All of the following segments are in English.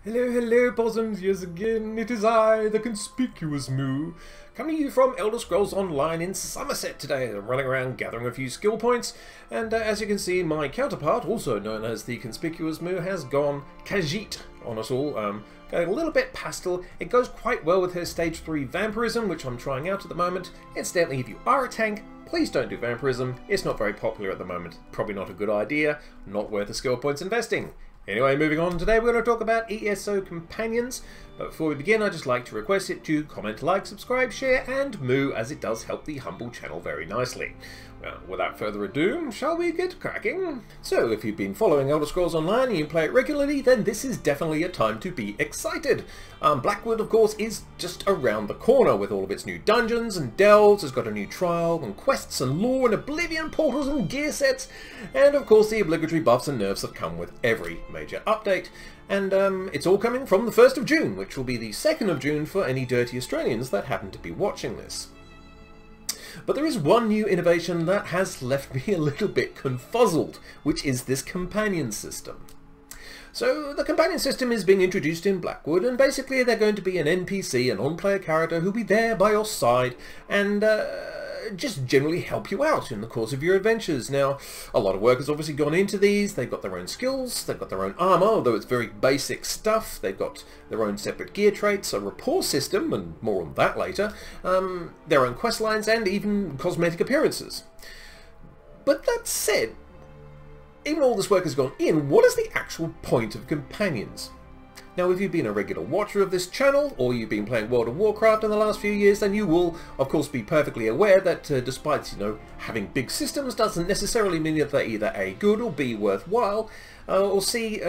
Hello, hello, possums, yes again, it is I, the conspicuous Moo, coming to you from Elder Scrolls Online in Somerset today. I'm running around gathering a few skill points, and as you can see, my counterpart, also known as the conspicuous Moo, has gone Khajiit on us all, going a little bit pastel. It goes quite well with her stage 3 vampirism, which I'm trying out at the moment. Incidentally, if you are a tank, please don't do vampirism. It's not very popular at the moment. Probably not a good idea, not worth the skill points investing. Anyway, moving on, today we're going to talk about ESO companions, but before we begin I'd just like to request it to comment, like, subscribe, share and moo, as it does help the humble channel very nicely. Well, without further ado, shall we get cracking? So, if you've been following Elder Scrolls Online and you play it regularly, then this is definitely a time to be excited. Blackwood, of course, is just around the corner with all of its new dungeons and delves. It's got a new trial and quests and lore and oblivion portals and gear sets, and of course the obligatory buffs and nerfs that come with every major update. And it's all coming from the 1st of June, which will be the 2nd of June for any dirty Australians that happen to be watching this. But there is one new innovation that has left me a little bit confuzzled, which is this companion system. So the companion system is being introduced in Blackwood, and basically they're going to be an NPC, an on-player character who'll be there by your side and just generally help you out in the course of your adventures. Now, a lot of work has obviously gone into these. They've got their own skills, they've got their own armor, although it's very basic stuff. They've got their own separate gear traits, a rapport system, and more on that later, their own quest lines, and even cosmetic appearances. But that said, even all this work has gone in, what is the actual point of companions? Now, if you've been a regular watcher of this channel, or you've been playing World of Warcraft in the last few years, then you will, of course, be perfectly aware that despite, having big systems doesn't necessarily mean that they're either A, good, or B, worthwhile, or C,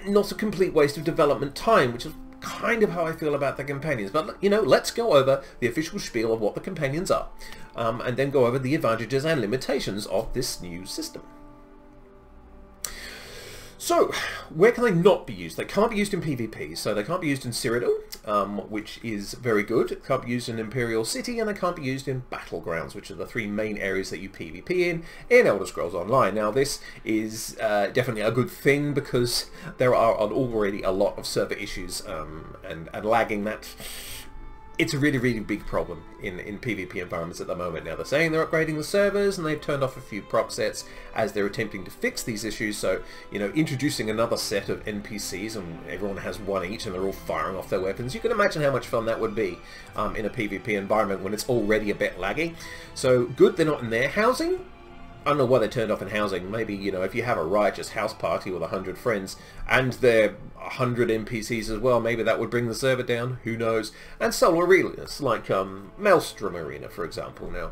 not a complete waste of development time, which is kind of how I feel about the companions. But, let's go over the official spiel of what the companions are, and then go over the advantages and limitations of this new system. So, where can they not be used? They can't be used in PvP, so they can't be used in Cyrodiil, which is very good. They can't be used in Imperial City, and they can't be used in Battlegrounds, which are the 3 main areas that you PvP in Elder Scrolls Online. Now, this is definitely a good thing, because there are already a lot of server issues and lagging that... It's a really, really big problem in PvP environments at the moment. Now, they're saying they're upgrading the servers, and they've turned off a few proc sets as they're attempting to fix these issues. So, introducing another set of NPCs, and everyone has one each, and they're all firing off their weapons. You can imagine how much fun that would be in a PvP environment when it's already a bit laggy. So, good they're not in their housing. I don't know why they turned off in housing. Maybe, if you have a righteous house party with 100 friends and they're 100 NPCs as well, maybe that would bring the server down. Who knows? And solo arenas, like Maelstrom Arena, for example. Now,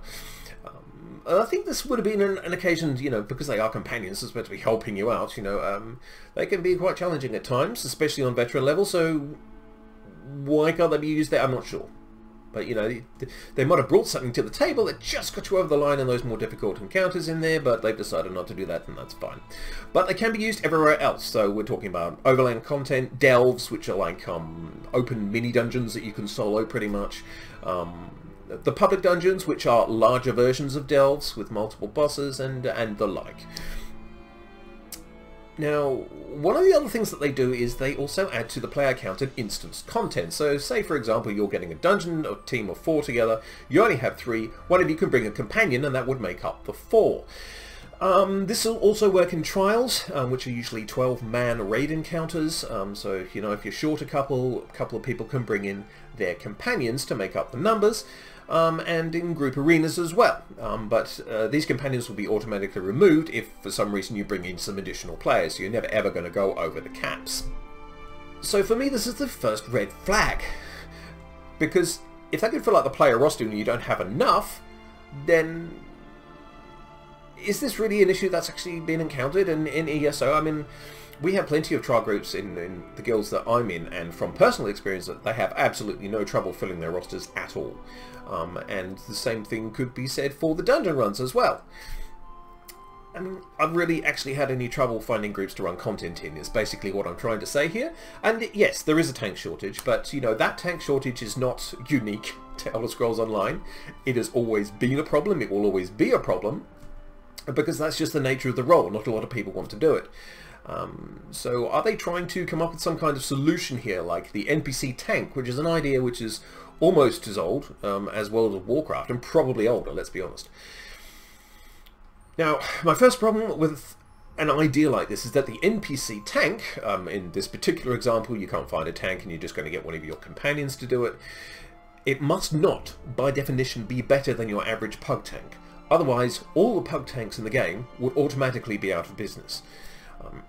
I think this would have been an occasion, because they are companions, they're supposed to be helping you out, they can be quite challenging at times, especially on veteran level, so why can't they be used there? I'm not sure. But, they might have brought something to the table that just got you over the line in those more difficult encounters in there, but they've decided not to do that, and that's fine. But they can be used everywhere else, so we're talking about overland content, delves, which are like open mini-dungeons that you can solo pretty much, the public dungeons, which are larger versions of delves with multiple bosses, and the like. Now, one of the other things that they do is they also add to the player count an instance content. So say, for example, you're getting a dungeon, a team of 4 together, you only have 3, one of you can bring a companion, and that would make up the 4. This will also work in trials, which are usually 12-man raid encounters, so, if you're short a couple of people can bring in their companions to make up the numbers. And in group arenas as well. But these companions will be automatically removed if for some reason you bring in some additional players, so you're never ever going to go over the caps. So for me, this is the first red flag. Because if they can fill out the player roster and you don't have enough, then is this really an issue that's actually been encountered in ESO? I mean, we have plenty of trial groups in the guilds that I'm in, and from personal experience that they have absolutely no trouble filling their rosters at all. And the same thing could be said for the dungeon runs as well. I mean, I've really actually had any trouble finding groups to run content in, is basically what I'm trying to say here. And yes, there is a tank shortage, but that tank shortage is not unique to Elder Scrolls Online. It has always been a problem, it will always be a problem, because that's just the nature of the role. Not a lot of people want to do it. So are they trying to come up with some kind of solution here, like the NPC tank, which is an idea which is almost as old as World of Warcraft, and probably older, let's be honest. Now, my first problem with an idea like this is that the NPC tank, in this particular example, you can't find a tank and you're just going to get one of your companions to do it. It must not, by definition, be better than your average pug tank. Otherwise, all the pug tanks in the game would automatically be out of business.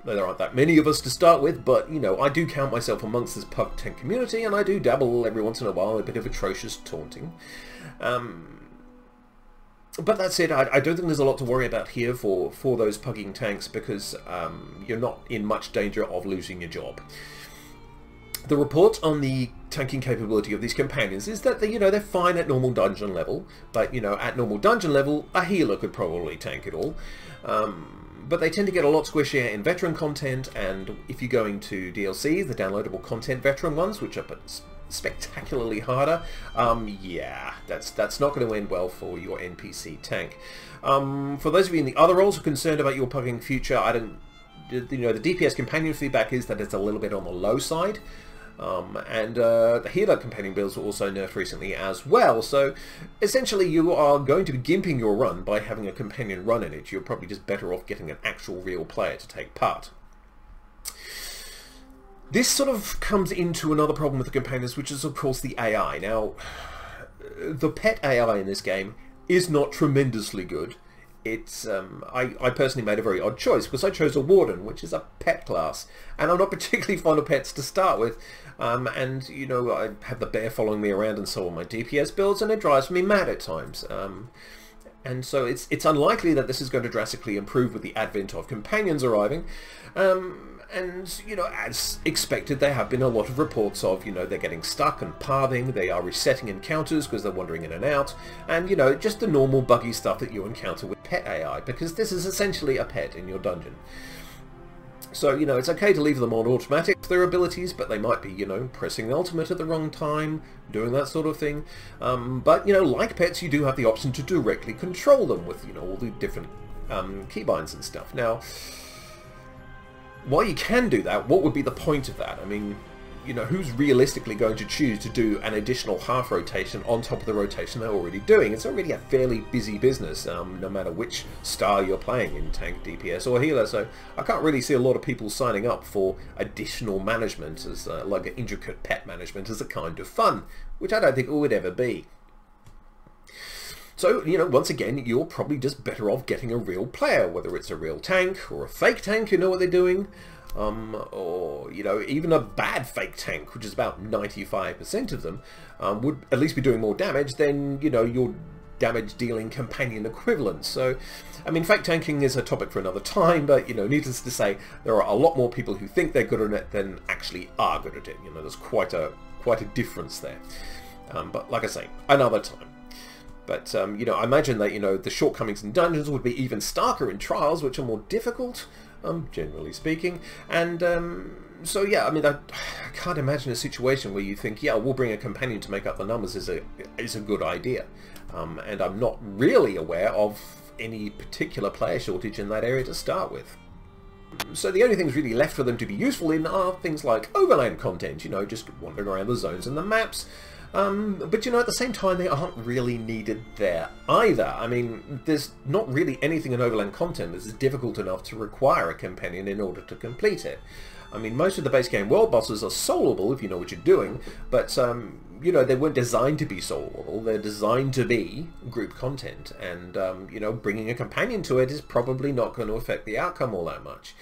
There aren't that many of us to start with, but, you know, I do count myself amongst this pug tank community, and I do dabble every once in a while in a bit of atrocious taunting. But that's it. I don't think there's a lot to worry about here for those pugging tanks, because you're not in much danger of losing your job. The report on the tanking capability of these companions is that they're fine at normal dungeon level, but at normal dungeon level a healer could probably tank it all. But they tend to get a lot squishier in veteran content, and if you're going to DLC, the downloadable content veteran ones, which are spectacularly harder, yeah, that's not going to end well for your NPC tank. For those of you in the other roles who are concerned about your pugging future, the DPS companion feedback is that it's a little bit on the low side. And the healer companion builds were also nerfed recently as well, so essentially you are going to be gimping your run by having a companion run in it. You're probably just better off getting an actual real player to take part. This sort of comes into another problem with the companions, which is of course the AI. Now, the pet AI in this game is not tremendously good. It's I personally made a very odd choice, because I chose a warden, which is a pet class, and I'm not particularly fond of pets to start with, and I have the bear following me around and so on my DPS builds, and it drives me mad at times. And so it's unlikely that this is going to drastically improve with the advent of companions arriving. And, as expected, there have been a lot of reports of, they're getting stuck and pathing, they are resetting encounters because they're wandering in and out, and, just the normal buggy stuff that you encounter with pet AI, because this is essentially a pet in your dungeon. So, it's okay to leave them on automatic for their abilities, but they might be, pressing the ultimate at the wrong time, doing that sort of thing. But, like pets, you do have the option to directly control them with, all the different keybinds and stuff. Now, while you can do that, what would be the point of that? I mean, who's realistically going to choose to do an additional half rotation on top of the rotation they're already doing? It's already a fairly busy business, no matter which style you're playing in, tank, DPS or healer, so I can't really see a lot of people signing up for additional management as like an intricate pet management as a kind of fun, which I don't think it would ever be. So, once again, you're probably just better off getting a real player, whether it's a real tank or a fake tank who know what they're doing, or, even a bad fake tank, which is about 95% of them, would at least be doing more damage than, your damage-dealing companion equivalent. So, I mean, fake tanking is a topic for another time, but, needless to say, there are a lot more people who think they're good at it than actually are good at it. There's quite a difference there. But, like I say, another time. But, I imagine that, the shortcomings in dungeons would be even starker in trials, which are more difficult, generally speaking. And, so, yeah, I mean, I can't imagine a situation where you think, yeah, we'll bring a companion to make up the numbers is a good idea. And I'm not really aware of any particular player shortage in that area to start with. So the only things really left for them to be useful in are things like overland content, just wandering around the zones and the maps. But at the same time, they aren't really needed there either. I mean, there's not really anything in overland content that's difficult enough to require a companion in order to complete it. I mean, most of the base game world bosses are soloable if you know what you're doing, but, they weren't designed to be soloable. They're designed to be group content, and, bringing a companion to it is probably not going to affect the outcome all that much.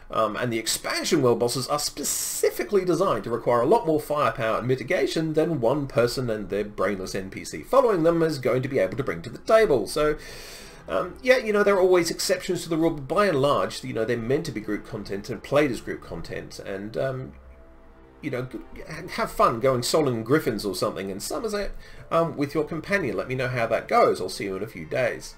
And the expansion world bosses are specifically designed to require a lot more firepower and mitigation than one person and their brainless NPC following them is going to be able to bring to the table. So, yeah, there are always exceptions to the rule, but by and large, they're meant to be group content and played as group content, and, have fun going soloing griffins or something in Somerset with your companion. Let me know how that goes. I'll see you in a few days.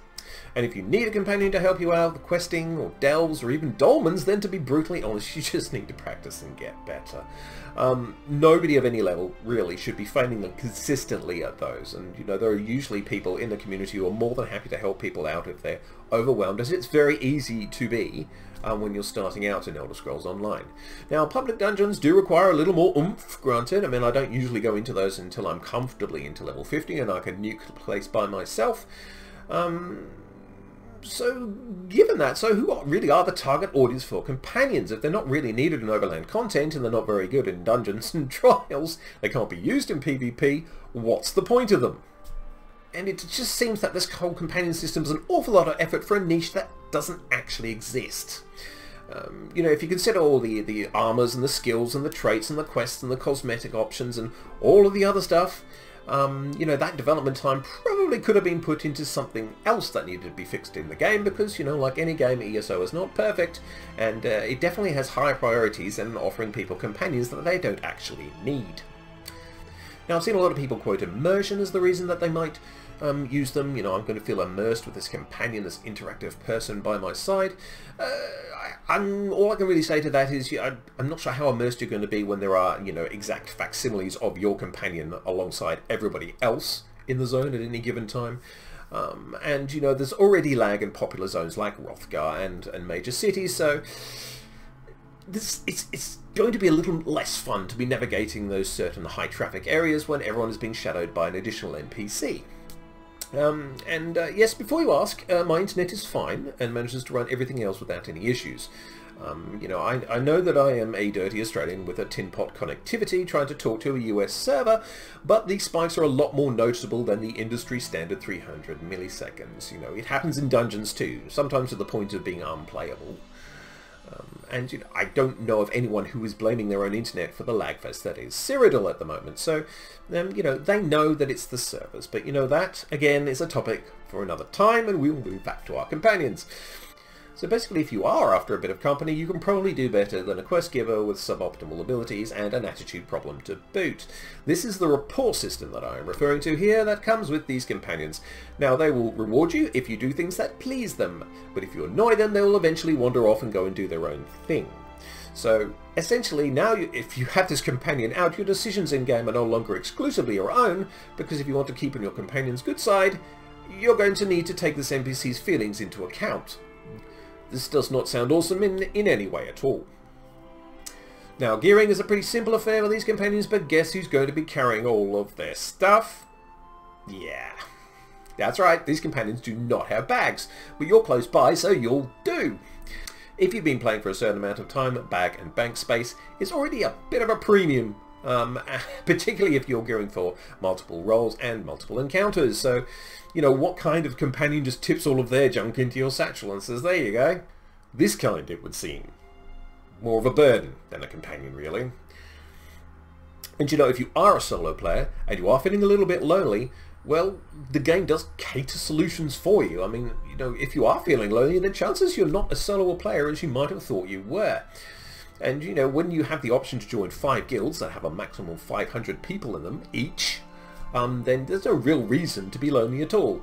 And if you need a companion to help you out with questing or delves or even dolmens, then to be brutally honest, you just need to practice and get better. Nobody of any level really should be failing consistently at those, and there are usually people in the community who are more than happy to help people out if they're overwhelmed, as it's very easy to be when you're starting out in Elder Scrolls Online. Now, public dungeons do require a little more oomph, granted. I mean, I don't usually go into those until I'm comfortably into level 50 and I can nuke the place by myself. So, given that, so who really are the target audience for companions? If they're not really needed in overland content and they're not very good in dungeons and trials, they can't be used in PvP, what's the point of them? And it just seems that this whole companion system is an awful lot of effort for a niche that doesn't actually exist. You know, if you consider all the armors and the skills and the traits and the quests and the cosmetic options and all of the other stuff, you know, that development time probably could have been put into something else that needed to be fixed in the game because, you know, like any game, ESO is not perfect, and it definitely has higher priorities than offering people companions that they don't actually need. Now, I've seen a lot of people quote immersion as the reason that they might use them. You know, I'm going to feel immersed with this companion, this interactive person by my side. All I can really say to that is I'm not sure how immersed you're going to be when there are, you know, exact facsimiles of your companion alongside everybody else in the zone at any given time. And, you know, there's already lag in popular zones like Hrothgar and major cities, so it's going to be a little less fun to be navigating those certain high traffic areas when everyone is being shadowed by an additional NPC. Yes, before you ask, my internet is fine and manages to run everything else without any issues. You know, I know that I am a dirty Australian with a tin pot connectivity trying to talk to a US server, but these spikes are a lot more noticeable than the industry standard 300 milliseconds. You know, it happens in dungeons too, sometimes to the point of being unplayable. And you know, I don't know of anyone who is blaming their own internet for the lag fest that is Cyrodiil at the moment. So, you know, they know that it's the servers. But, you know, that, again, is a topic for another time, and we will move back to our companions. So basically, if you are after a bit of company, you can probably do better than a quest giver with suboptimal abilities and an attitude problem to boot. This is the rapport system that I am referring to here that comes with these companions. Now, they will reward you if you do things that please them, but if you annoy them, they will eventually wander off and go and do their own thing. So, essentially, now if you have this companion out, your decisions in-game are no longer exclusively your own, because if you want to keep on your companion's good side, you're going to need to take this NPC's feelings into account. This does not sound awesome in any way at all. Now, gearing is a pretty simple affair with these companions, but guess who's going to be carrying all of their stuff? Yeah. That's right, these companions do not have bags, but you're close by, so you'll do. If you've been playing for a certain amount of time, bag and bank space is already a bit of a premium, particularly if you're gearing for multiple roles and multiple encounters. So, you know, what kind of companion just tips all of their junk into your satchel and says, there you go? This kind, it would seem. More of a burden than a companion, really. And you know, if you are a solo player and you are feeling a little bit lonely, well, the game does cater solutions for you. I mean, you know, if you are feeling lonely, then chances you're not as solo a player as you might have thought you were. And, you know, when you have the option to join 5 guilds that have a maximum of 500 people in them each, then there's no real reason to be lonely at all.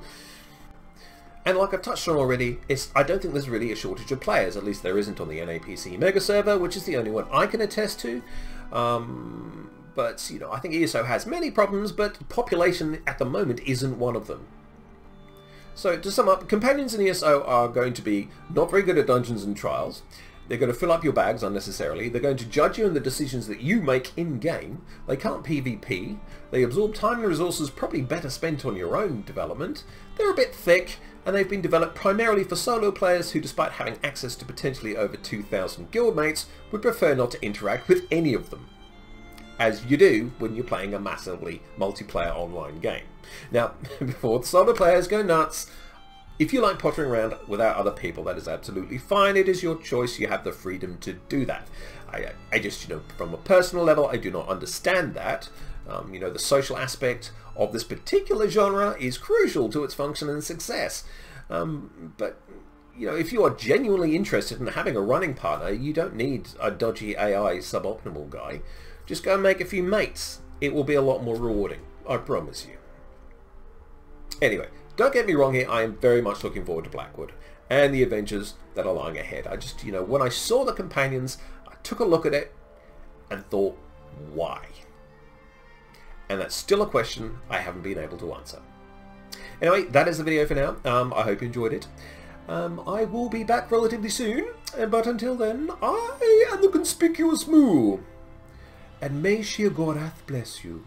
And like I've touched on already, I don't think there's really a shortage of players, at least there isn't on the NAPC Mega Server, which is the only one I can attest to. But, you know, I think ESO has many problems, but population at the moment isn't one of them. So, to sum up, companions in ESO are going to be not very good at dungeons and trials. They're going to fill up your bags unnecessarily. They're going to judge you in the decisions that you make in-game. They can't PvP. They absorb time and resources probably better spent on your own development. They're a bit thick, and they've been developed primarily for solo players who, despite having access to potentially over 2,000 guildmates, would prefer not to interact with any of them. As you do when you're playing a massively multiplayer online game. Now, before the solo players go nuts, if you like pottering around without other people, that is absolutely fine. It is your choice. You have the freedom to do that. I just, you know, from a personal level, I do not understand that. You know, the social aspect of this particular genre is crucial to its function and success. But, you know, if you are genuinely interested in having a running partner, you don't need a dodgy AI suboptimal guy. Just go and make a few mates. It will be a lot more rewarding. I promise you. Anyway, don't get me wrong here, I am very much looking forward to Blackwood and the adventures that are lying ahead. I just, you know, when I saw the companions, I took a look at it and thought, why? And that's still a question I haven't been able to answer. Anyway, that is the video for now. I hope you enjoyed it. I will be back relatively soon But until then, I am the Conspicuous Moo. And may Sheer Gorath bless you.